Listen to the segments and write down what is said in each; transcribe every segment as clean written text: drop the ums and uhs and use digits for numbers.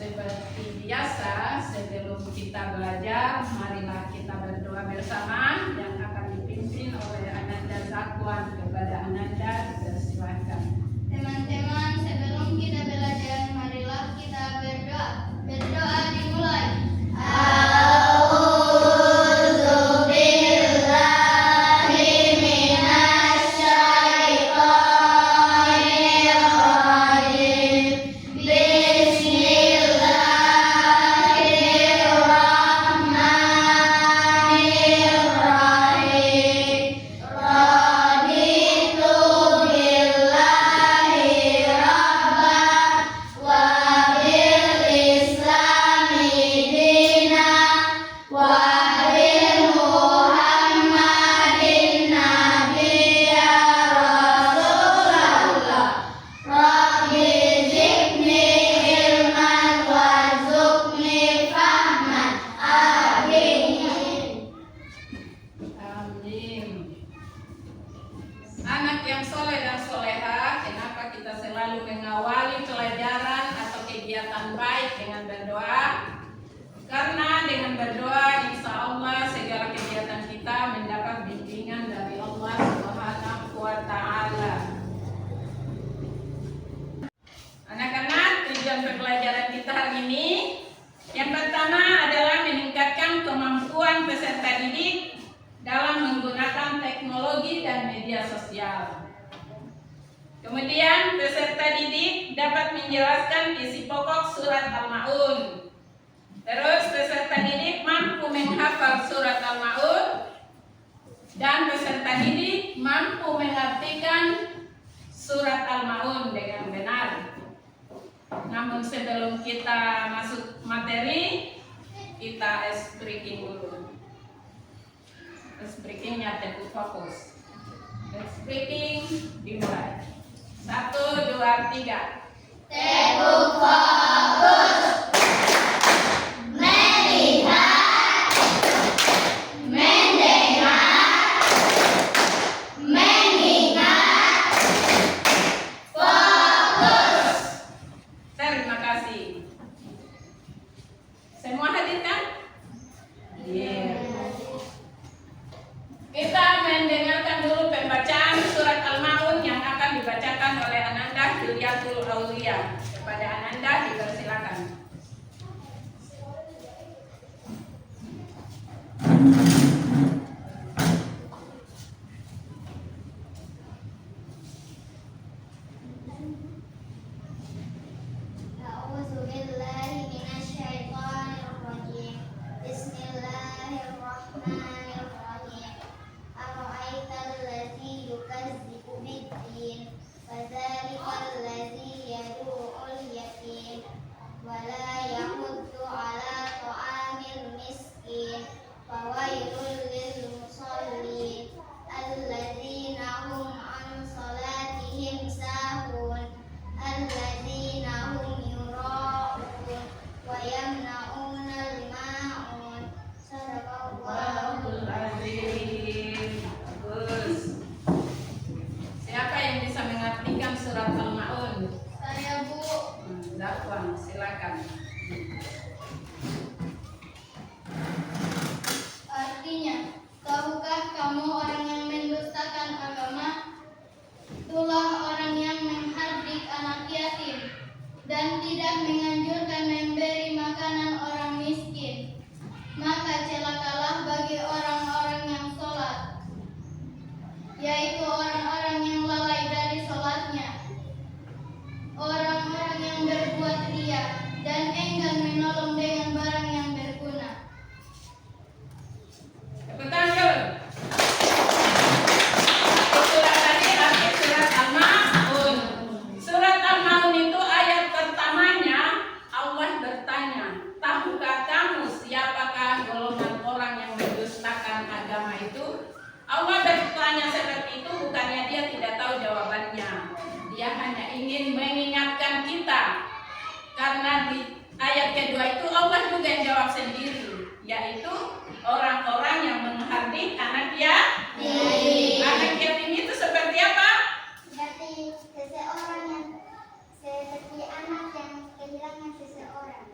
seperti biasa, sebelum kita belajar, marilah kita berdoa bersama yang akan dipimpin oleh Ananda Zakwan. Kepada Ananda, silakan. Teman-teman, sebelum kita belajar, marilah kita berdoa. Berdoa dimulai. Anak yang soleh dan soleha, kenapa kita selalu mengawali pelajaran atau kegiatan baik dengan berdoa? Karena dengan berdoa, insya Allah segala kegiatan kita mendapat bimbingan dari Allah Subhanahu wa Ta'ala. Anak-anak, tujuan pembelajaran kita hari ini yang pertama adalah meningkatkan kemampuan peserta didik dalam menggunakan teknologi dan media sosial. Kemudian peserta didik dapat menjelaskan isi pokok surat Al-Ma'un. Terus peserta didik mampu menghafal surat Al-Ma'un dan peserta didik mampu mengartikan surat Al-Ma'un dengan benar. Namun sebelum kita masuk materi, kita speaking dulu. Speakingnya teguh fokus. Speaking dimulai. 1, 2, 3. Teguh fokus. Melihat, mendengar, mengingat, fokus. Terima kasih. Semua hadir kan? Iya. Kita mendengarkan dulu pembacaan surat Al-Ma'un yang akan dibacakan oleh Ananda Juliatul Aulia. Kepada Ananda dipersilakan. A'udzu billahi minasyaitonir rajim. Bismillahirrahmanirrahim. Ara'aital ladzi yukadzibu bid-din, fadzalikal ladzi yad'uul yatim, wa la yahuddu 'ala ta'amil miskin, fawailul lil musallin, alladzina hum 'an shalatihim sahun, alladzina hum yura'un wa yamna'unal ma'un. Wallahul azim. Bagus. Siapa yang bisa mengartikan surat Al-Ma'un? Saya, Bu. Zakwan, silakan. Artinya, tahukah kamu orang yang mendustakan agama? Itulah orang yang menghardik anak yatim dan tidak menganjurkan memberi makanan orang miskin. Maka celakalah bagi orang-orang yang sholat, yaitu orang-orang yang lalai dari sholatnya, orang-orang yang berbuat riya dan enggan menolong dengan barang yang berguna. Tepuk tangan. Surat tadi arti surat Al-Ma'un. Surat Al-Ma'un itu ayat pertamanya Allah bertanya, tahukah kamu siapakah golongan orang yang mendustakan agama itu? Allah bertanya seperti itu bukannya dia tidak tahu jawabannya. Dia hanya ingin mengingatkan kita. Karena di ayat kedua itu Allah juga yang jawab sendiri, yaitu orang-orang yang menghardik anak yatim. Anak yatim itu seperti apa? Seperti seseorang yang seperti anak yang kehilangan seseorang.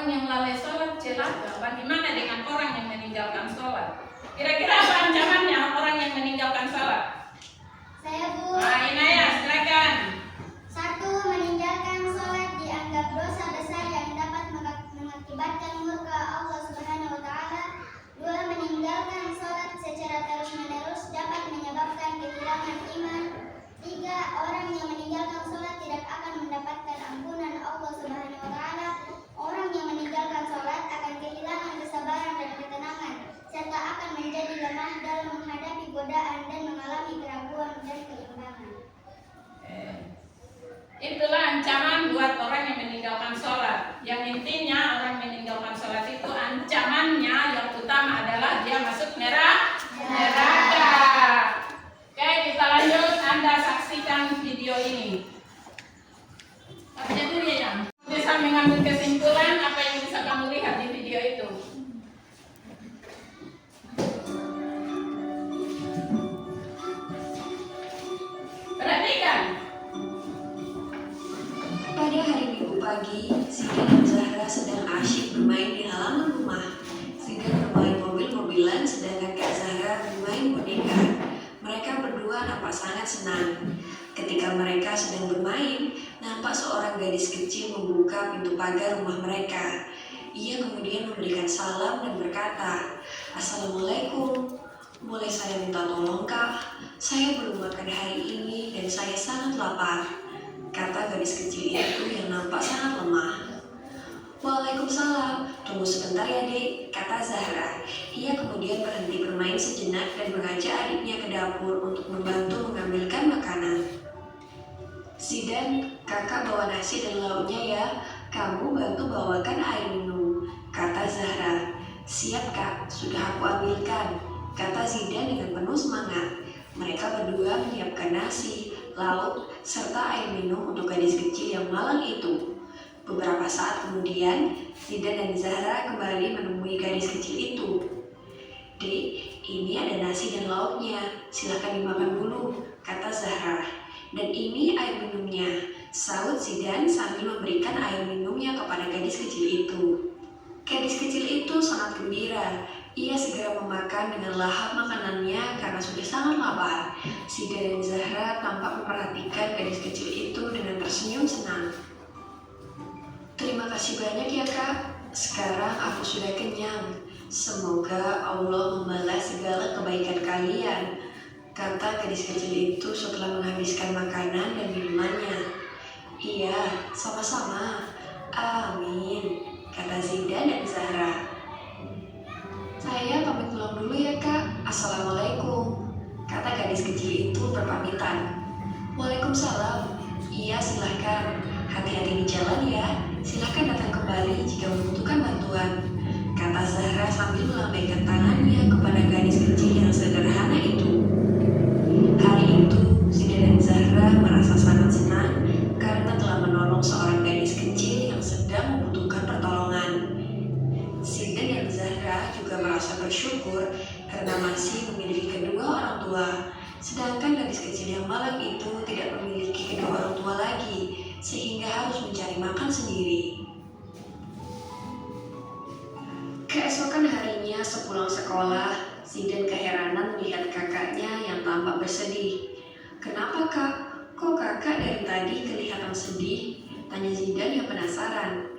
orang yang lalai sholat celaka. Bagaimana dengan orang yang meninggalkan sholat? Kira-kira apa ancamannya orang yang meninggalkan sholat? Saya, Bu. Inaya, silakan. 1. Meninggalkan sholat dianggap dosa besar yang dapat mengakibatkan murka Allah Subhanahu wa Ta'ala. 2. Meninggalkan sholat secara terus-menerus dapat menyebabkan kehilangan iman. 3. Orang yang meninggalkan sholat tidak akan mendapatkan ampunan Allah Subhanahu wa Ta'ala. Orang yang meninggalkan sholat akan kehilangan kesabaran dan ketenangan, serta akan menjadi lemah dalam menghadapi godaan dan mengalami keraguan dan keimbangan. Itulah ancaman buat orang yang meninggalkan sholat. Yang intinya orang meninggalkan sholat itu ancamannya yang utama adalah dia masuk neraka. Oke, kita lanjut. Anda saksikan video ini. Jadi ya, bisa mengambil kesimpulan apa yang bisa kamu lihat di video itu. Perhatikan. Pada hari Minggu pagi, Sida dan Zahra sedang asyik bermain di halaman rumah. Sida bermain mobil-mobilan, sedangkan Kak Zahra bermain boneka. Mereka berdua nampak sangat senang. Ketika mereka sedang bermain, nampak seorang gadis kecil membuka pintu pagar rumah mereka. Ia kemudian memberikan salam dan berkata, "Assalamualaikum. Boleh saya minta tolong, Kak? Saya belum makan hari ini dan saya sangat lapar," kata gadis kecil itu yang nampak sangat lemah. "Waalaikumsalam, tunggu sebentar ya Dek," kata Zahra. Ia kemudian berhenti bermain sejenak dan mengajak adiknya ke dapur untuk membantu mengambilkan makanan. "Zidan, kakak bawa nasi dan lauknya ya, kamu bantu bawakan air minum," kata Zahra. "Siap Kak, sudah aku ambilkan," kata Zidan dengan penuh semangat. Mereka berdua menyiapkan nasi, lauk, serta air minum untuk gadis kecil yang malang itu. Beberapa saat kemudian, Zidan dan Zahra kembali menemui gadis kecil itu. "Dek, ini ada nasi dan lauknya, silakan dimakan dulu," kata Zahra. "Dan ini air minumnya," sahut Zidan sambil memberikan air minumnya kepada gadis kecil itu. Gadis kecil itu sangat gembira. Ia segera memakan dengan lahap makanannya karena sudah sangat lapar. Sida dan Zahra tampak memperhatikan gadis kecil itu dengan tersenyum senang. "Terima kasih banyak ya Kak, sekarang aku sudah kenyang. Semoga Allah membalas segala kebaikan kalian," kata gadis kecil itu setelah menghabiskan makanan dan minumannya. "Iya, sama-sama. Amin," kata Zidan dan Zahra. "Saya pamit pulang dulu ya Kak. Assalamualaikum," kata gadis kecil itu berpamitan. "Waalaikumsalam. Iya silahkan. Hati-hati di jalan ya. Silahkan datang kembali jika membutuhkan bantuan," kata Zahra sambil melambaikan tangannya kepada gadis kecil yang sederhana itu. Hari itu, Sida dan Zahra merasa sangat senang karena telah menolong seorang gadis kecil yang sedang membutuhkan pertolongan. Sida dan Zahra juga merasa bersyukur karena masih memiliki kedua orang tua, sedangkan gadis kecil yang malang itu tidak memiliki kedua orang tua lagi, sehingga harus mencari makan sendiri. Keesokan harinya sepulang sekolah, Zidan keheranan melihat kakaknya yang tampak bersedih. "Kenapa Kak? Kok kakak dari tadi kelihatan sedih?" tanya Zidan yang penasaran.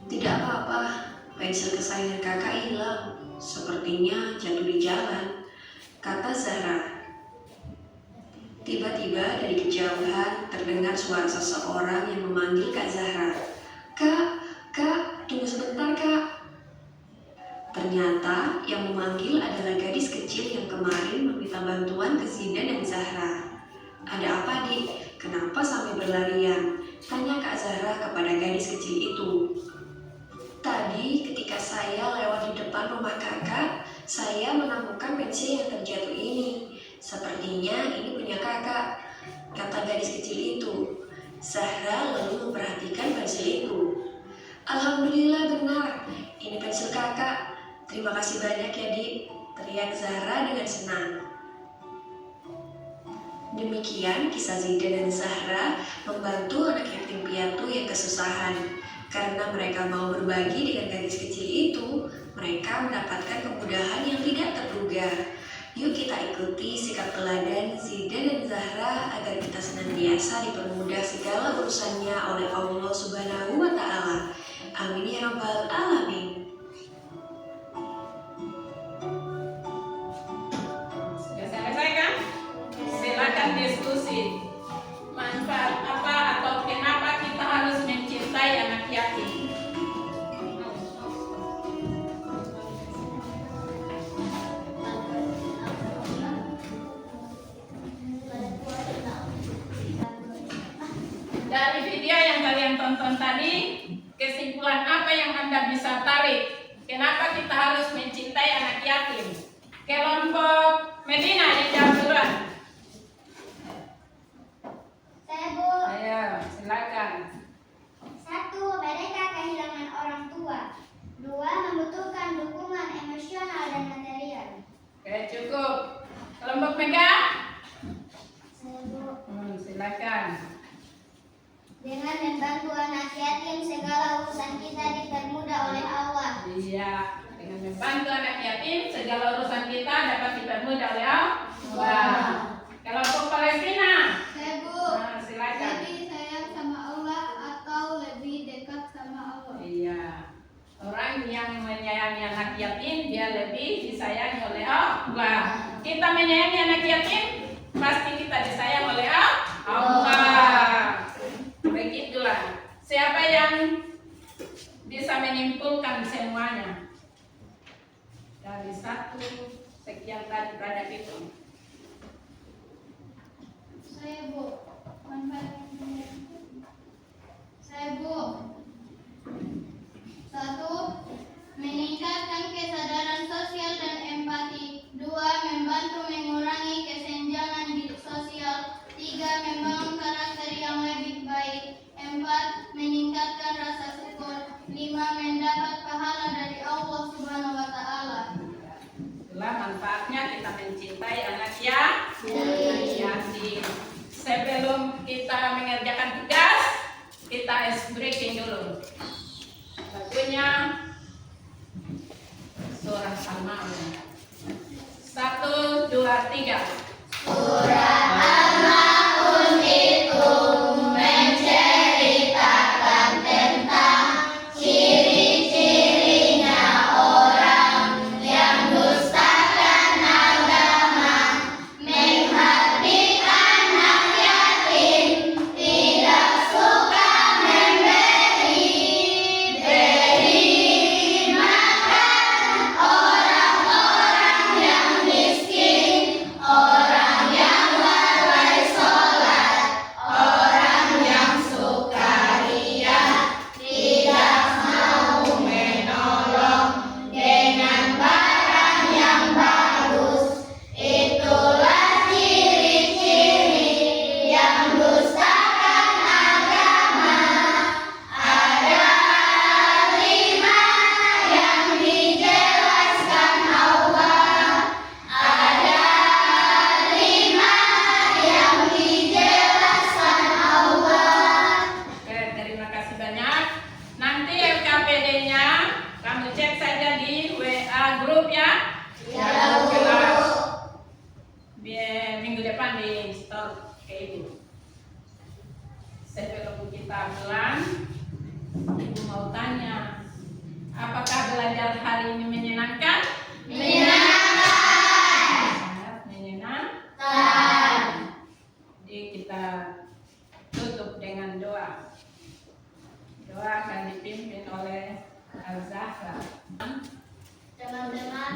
"Tidak apa-apa, pensil kesayangan kakak hilang. Sepertinya jatuh di jalan," kata Zahra. Tiba-tiba dari kejauhan terdengar suara seseorang yang memanggil Kak Zahra. Kak, tunggu sebentar Kak." Ternyata yang memanggil adalah gadis kecil yang kemarin meminta bantuan ke Zidan dan Zahra. "Ada apa Dik? Kenapa sampai berlarian?" tanya Kak Zahra kepada gadis kecil itu. "Tadi ketika saya lewat di depan rumah kakak, saya menemukan pensil yang terjatuh ini. Sepertinya ini punya kakak," kata gadis kecil itu. Zahra lalu memperhatikan pensil itu. "Alhamdulillah benar, ini pensil kakak. Terima kasih banyak ya Dik," teriak Zahra dengan senang. Demikian kisah Zidan dan Zahra membantu anak yatim piatu yang kesusahan. Karena mereka mau berbagi dengan gadis kecil itu, mereka mendapatkan kemudahan yang tidak terduga. Yuk kita ikuti sikap teladan Zida dan Zahra agar kita senantiasa dipermudah segala urusannya oleh Allah Subhanahu wa Ta'ala. Amin ya Rabbal Alamin. Sudah selesai kan? Silakan diskusi. Manfaat apa atau kenapa kita harus mencintai anak yatim? Dari video yang kalian tonton tadi, kesimpulan apa yang Anda bisa tarik? Kenapa kita harus mencintai anak yatim? Kelompok Medina yang jawab duluan. Saya, Bu. Ayo, silakan. 1. Mereka kehilangan orang tua. 2. Membutuhkan dukungan emosional dan material. Oke, cukup. Kelompok Mega? Saya, Bu. Silakan. Dengan membantu anak yatim, segala urusan kita dipermudah oleh Allah. Iya, dengan membantu anak yatim, segala urusan kita dapat dipermudah oleh Allah. Kelompok Palestina? Saya, Bu. Silakan. Lebih sayang sama Allah atau lebih dekat sama Allah? Iya, orang yang menyayangi anak yatim dia lebih disayangi oleh Allah. Kita menyayangi anak yatim, pasti kita disayang oleh Allah. Begitulah. Siapa yang bisa menyimpulkan semuanya dari 1 sekian tadi banyak itu? Saya, Bu. Saya, Bu. 1. Meningkatkan kesadaran sosial dan empati. 2. Membantu mengurangi kesenjangan di sosial. 3. Membangun karakter yang lebih baik. 4. Meningkatkan rasa syukur. 5. Mendapat pahala dari Allah Subhanahu wa Ta'ala. Itulah manfaatnya kita mencintai anak yatim. Sebelum kita mengerjakan tugas, kita ice breaking dulu. Lagunya surah Al-Ma'un. 1, 2, 3. Surah Al-Ma'un itu menceritakan tentang ciri-cirinya orang yang dustakan agama, menghardik anak yatim, tidak suka beri makan orang-orang yang miskin, orang yang lalai sholat, orang yang sukaria, tidak mau menolong dengan barang yang bagus. Itulah ciri-ciri yang dustakan agama. Ada 5 yang dijelaskan Allah. Ada 5 yang dijelaskan Allah. Oke, terima kasih banyak. Nanti LKPD-nya kamu cek saja di WA grup ya. Ya, Bu. Kelas. Biar minggu depan di store ke Ibu. Sebelum kita pulang, Ibu mau tanya, apakah belajar hari ini menyenangkan? Menyenangkan. Menyenangkan. Jadi kita tutup dengan doa. Doa akan dipimpin oleh Al-Zahra. Teman-teman,